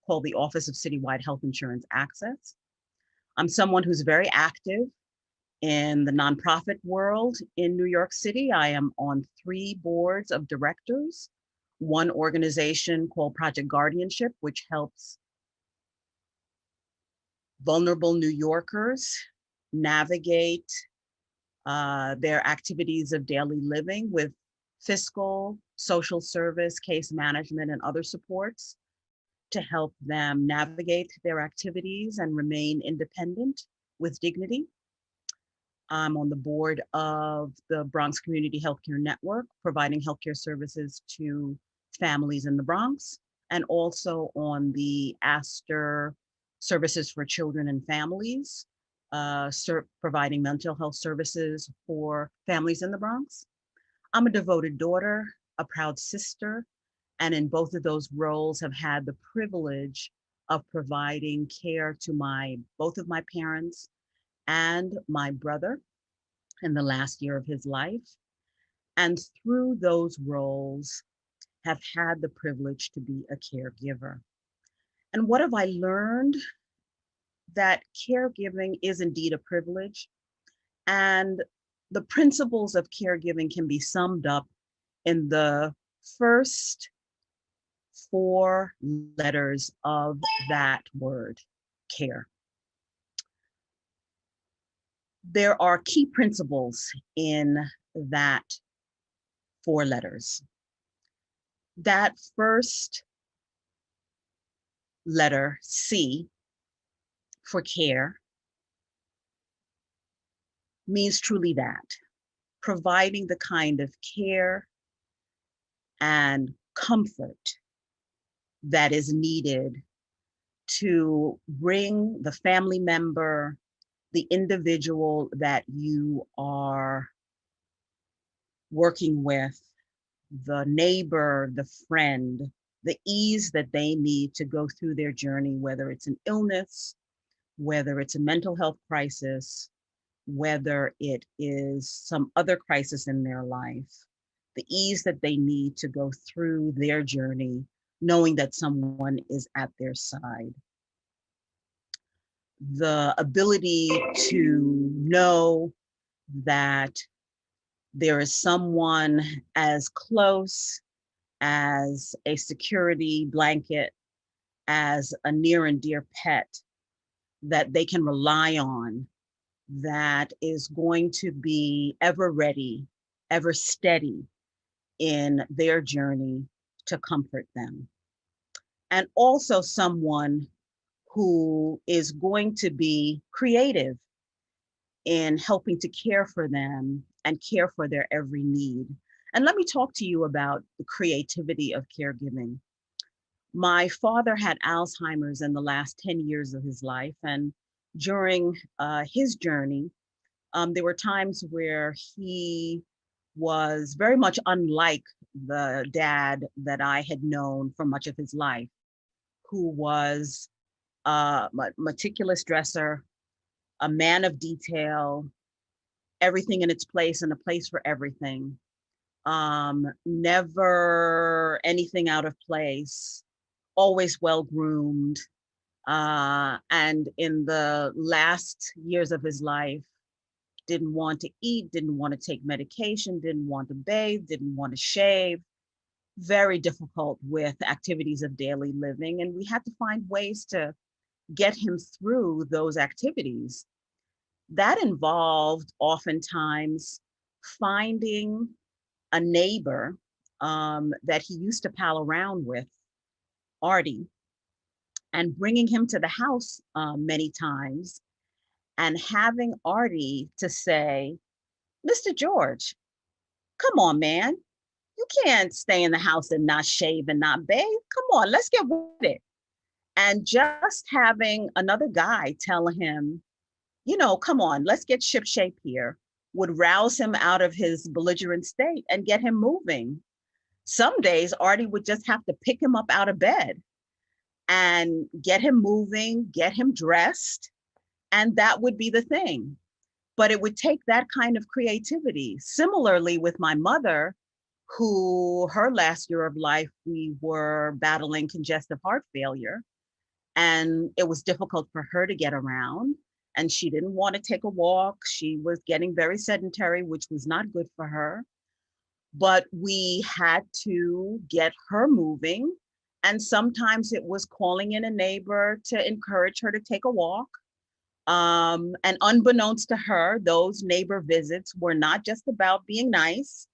called the Office of Citywide Health Insurance Access. I'm someone who's very active in the nonprofit world in New York City. I am on 3 boards of directors, one organization called Project Guardianship, which helps vulnerable New Yorkers navigate their activities of daily living with fiscal, social service, case management, and other supports to help them navigate their activities and remain independent with dignity. I'm on the board of the Bronx Community Healthcare Network, providing healthcare services to families in the Bronx, and also on the Astor Services for Children and Families, providing mental health services for families in the Bronx. I'm a devoted daughter, a proud sister, and in both of those roles have had the privilege of providing care to both of my parents and my brother in the last year of his life. And through those roles, have had the privilege to be a caregiver. And what have I learned? That caregiving is indeed a privilege. And the principles of caregiving can be summed up in the first 4 letters of that word, care. There are key principles in that 4 letters. That first letter, C, for care, means truly that, providing the kind of care and comfort that is needed to bring the family member, the individual that you are working with, the neighbor, the friend, the ease that they need to go through their journey, whether it's an illness, whether it's a mental health crisis, whether it is some other crisis in their life, the ease that they need to go through their journey, knowing that someone is at their side. The ability to know that there is someone as close as a security blanket, as a near and dear pet that they can rely on, that is going to be ever ready, ever steady in their journey to comfort them. And also someone who is going to be creative in helping to care for them and care for their every need. And let me talk to you about the creativity of caregiving. My father had Alzheimer's in the last 10 years of his life. And during his journey, there were times where he was very much unlike the dad that I had known for much of his life, who was a meticulous dresser, a man of detail, everything in its place and a place for everything. Never anything out of place, always well-groomed. And in the last years of his life, didn't want to eat, didn't want to take medication, didn't want to bathe, didn't want to shave. Very difficult with activities of daily living. And we had to find ways to get him through those activities. That involved oftentimes finding a neighbor that he used to pal around with, Artie, and bringing him to the house many times and having Artie to say, Mr. George, come on, man. You can't stay in the house and not shave and not bathe. Come on, let's get with it. And just having another guy tell him, come on, let's get shipshape here, would rouse him out of his belligerent state and get him moving. Some days, Artie would just have to pick him up out of bed and get him moving, get him dressed, and that would be the thing. But it would take that kind of creativity. Similarly with my mother, who her last year of life, we were battling congestive heart failure. and it was difficult for her to get around, and she didn't want to take a walk. She was getting very sedentary, which was not good for her. But we had to get her moving. And sometimes it was calling in a neighbor to encourage her to take a walk. And unbeknownst to her, those neighbor visits were not just about being nice,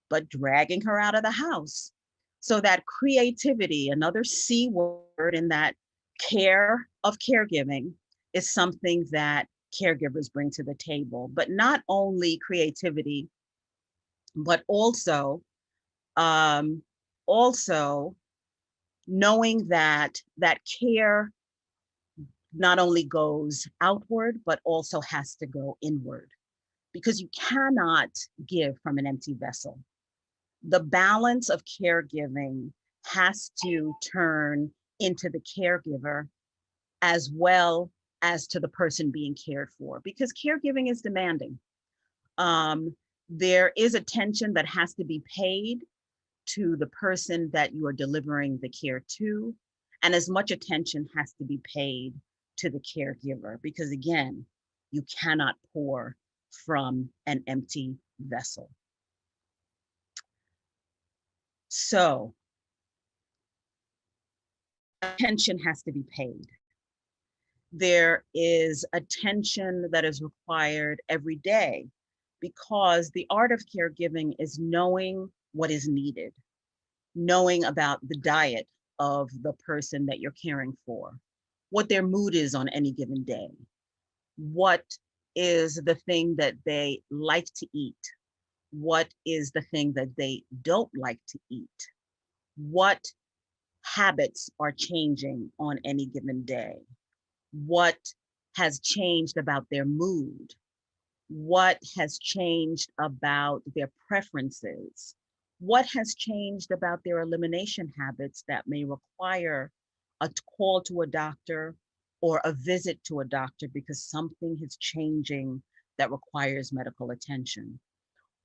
but dragging her out of the house. So that creativity, another C word in that care of caregiving, is something that caregivers bring to the table. But not only creativity, but um, also knowing that that care not only goes outward, but also has to go inward, because you cannot give from an empty vessel. The balance of caregiving has to turn into the caregiver as well as to the person being cared for, because caregiving is demanding. Um, there is attention that has to be paid to the person that you are delivering the care to, and as much attention has to be paid to the caregiver, because again, you cannot pour from an empty vessel. So attention has to be paid. There is attention that is required every day, because the art of caregiving is knowing what is needed, knowing about the diet of the person that you're caring for, what their mood is on any given day, what is the thing that they like to eat, what is the thing that they don't like to eat, what habits are changing on any given day, what has changed about their mood, what has changed about their preferences, what has changed about their elimination habits that may require a call to a doctor or a visit to a doctor because something is changing that requires medical attention.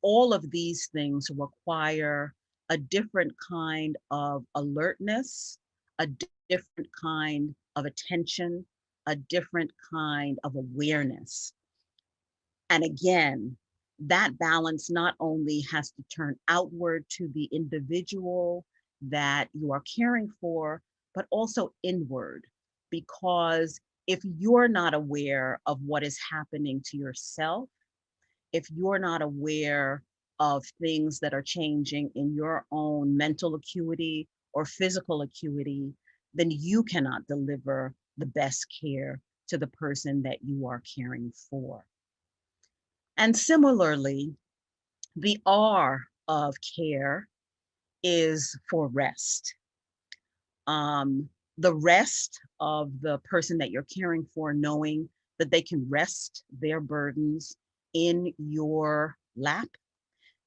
All of these things require a different kind of alertness, a different kind of attention, a different kind of awareness. And again, that balance not only has to turn outward to the individual that you are caring for, but also inward. Because if you're not aware of what is happening to yourself, if you're not aware of things that are changing in your own mental acuity or physical acuity, then you cannot deliver the best care to the person that you are caring for. And similarly, the R of care is for rest. Um, the rest of the person that you're caring for, knowing that they can rest their burdens in your lap,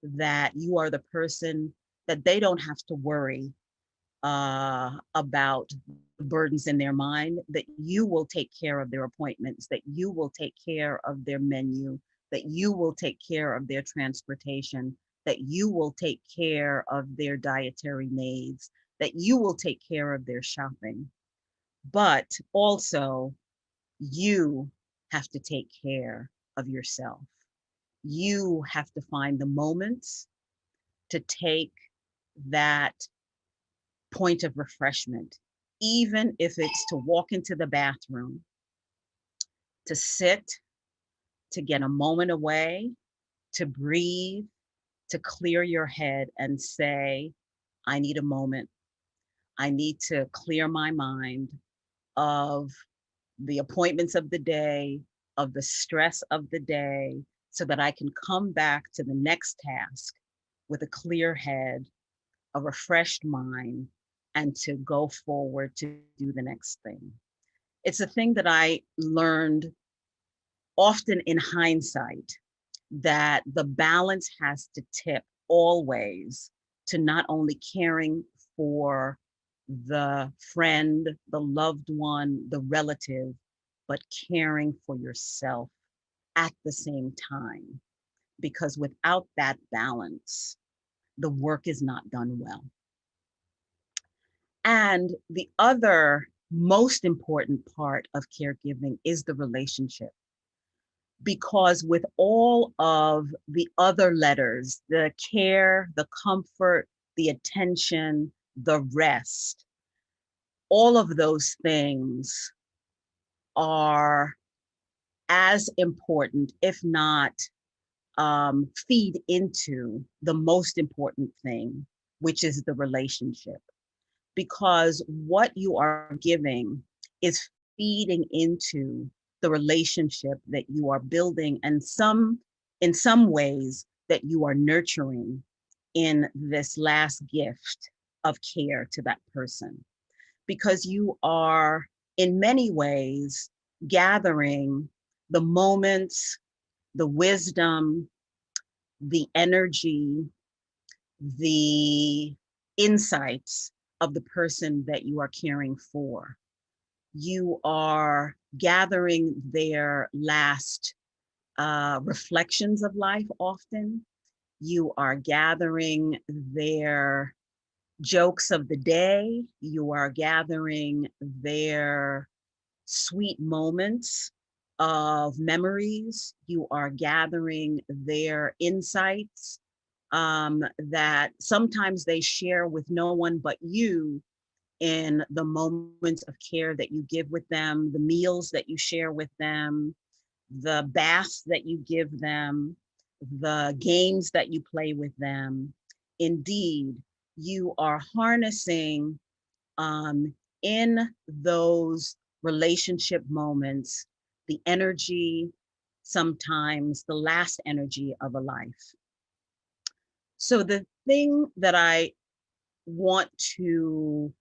that you are the person that they don't have to worry about the burdens in their mind, that you will take care of their appointments, that you will take care of their menu, that you will take care of their transportation, that you will take care of their dietary needs, that you will take care of their shopping. But also, you have to take care of yourself. You have to find the moments to take that point of refreshment, even if it's to walk into the bathroom, to sit, to get a moment away, to breathe, to clear your head and say, I need a moment. I need to clear my mind of the appointments of the day, of the stress of the day, so that I can come back to the next task with a clear head, a refreshed mind, and to go forward to do the next thing. It's a thing that I learned often in hindsight, that the balance has to tip always to not only caring for the friend, the loved one, the relative, but caring for yourself at the same time. Because without that balance, the work is not done well. And the other most important part of caregiving is the relationship. Because with all of the other letters, the care, the comfort, the attention, the rest, all of those things are as important, if not feed into the most important thing, which is the relationship. Because what you are giving is feeding into the relationship that you are building, and in some ways that you are nurturing in this last gift of care to that person. Because you are in many ways gathering the moments, the wisdom, the energy, the insights of the person that you are caring for. You are gathering their last reflections of life often. You are gathering their jokes of the day. You are gathering their sweet moments of memories. You are gathering their insights that sometimes they share with no one but you in the moments of care that you give with them, the meals that you share with them, the baths that you give them, the games that you play with them. Indeed, you are harnessing in those relationship moments the energy, sometimes the last energy of a life. So the thing that I want to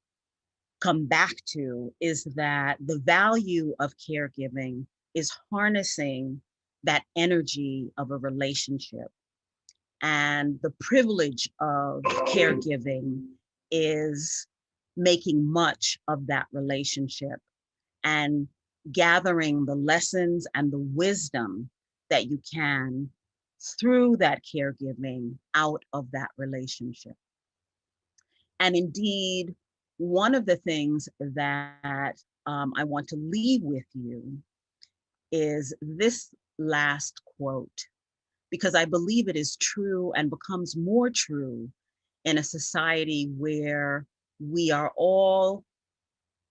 come back to is that the value of caregiving is harnessing that energy of a relationship. And the privilege of caregiving is making much of that relationship and gathering the lessons and the wisdom that you can through that caregiving out of that relationship. And indeed, one of the things that I want to leave with you is this last quote, because I believe it is true and becomes more true in a society where we are all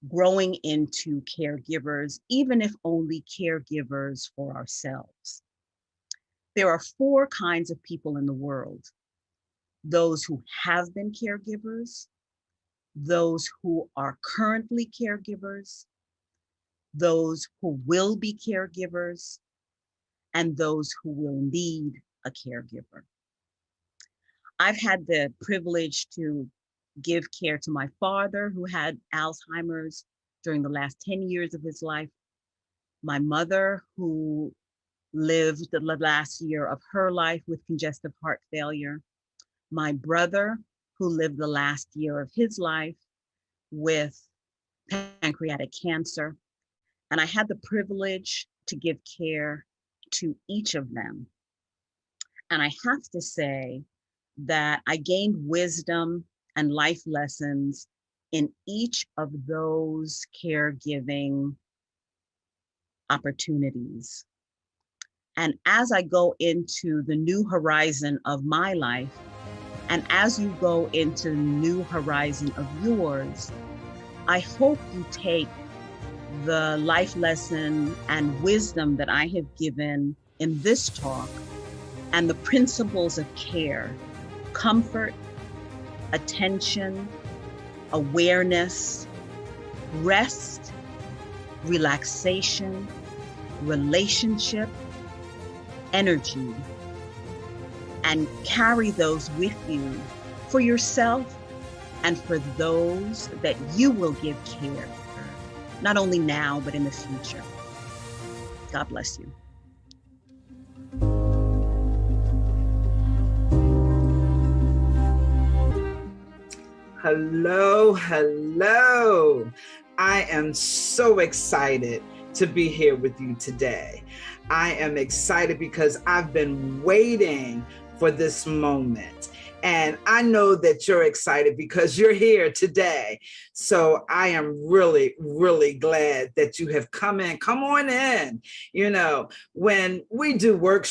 growing into caregivers, even if only caregivers for ourselves. There are four kinds of people in the world: those who have been caregivers, those who are currently caregivers, those who will be caregivers, and those who will need a caregiver. I've had the privilege to give care to my father, who had Alzheimer's during the last 10 years of his life, my mother, who lived the last year of her life with congestive heart failure, my brother, who lived the last year of his life with pancreatic cancer. And I had the privilege to give care to each of them. And I have to say that I gained wisdom and life lessons in each of those caregiving opportunities. And as I go into the new horizon of my life, and as you go into the new horizon of yours, I hope you take the life lesson and wisdom that I have given in this talk and the principles of care, comfort, attention, awareness, rest, relaxation, relationship, energy, and carry those with you for yourself and for those that you will give care, not only now, but in the future. God bless you. Hello, hello. I am so excited to be here with you today. I am excited because I've been waiting for this moment. And I know that you're excited because you're here today. So I am really, really glad that you have come in. Come on in. You know, when we do workshops,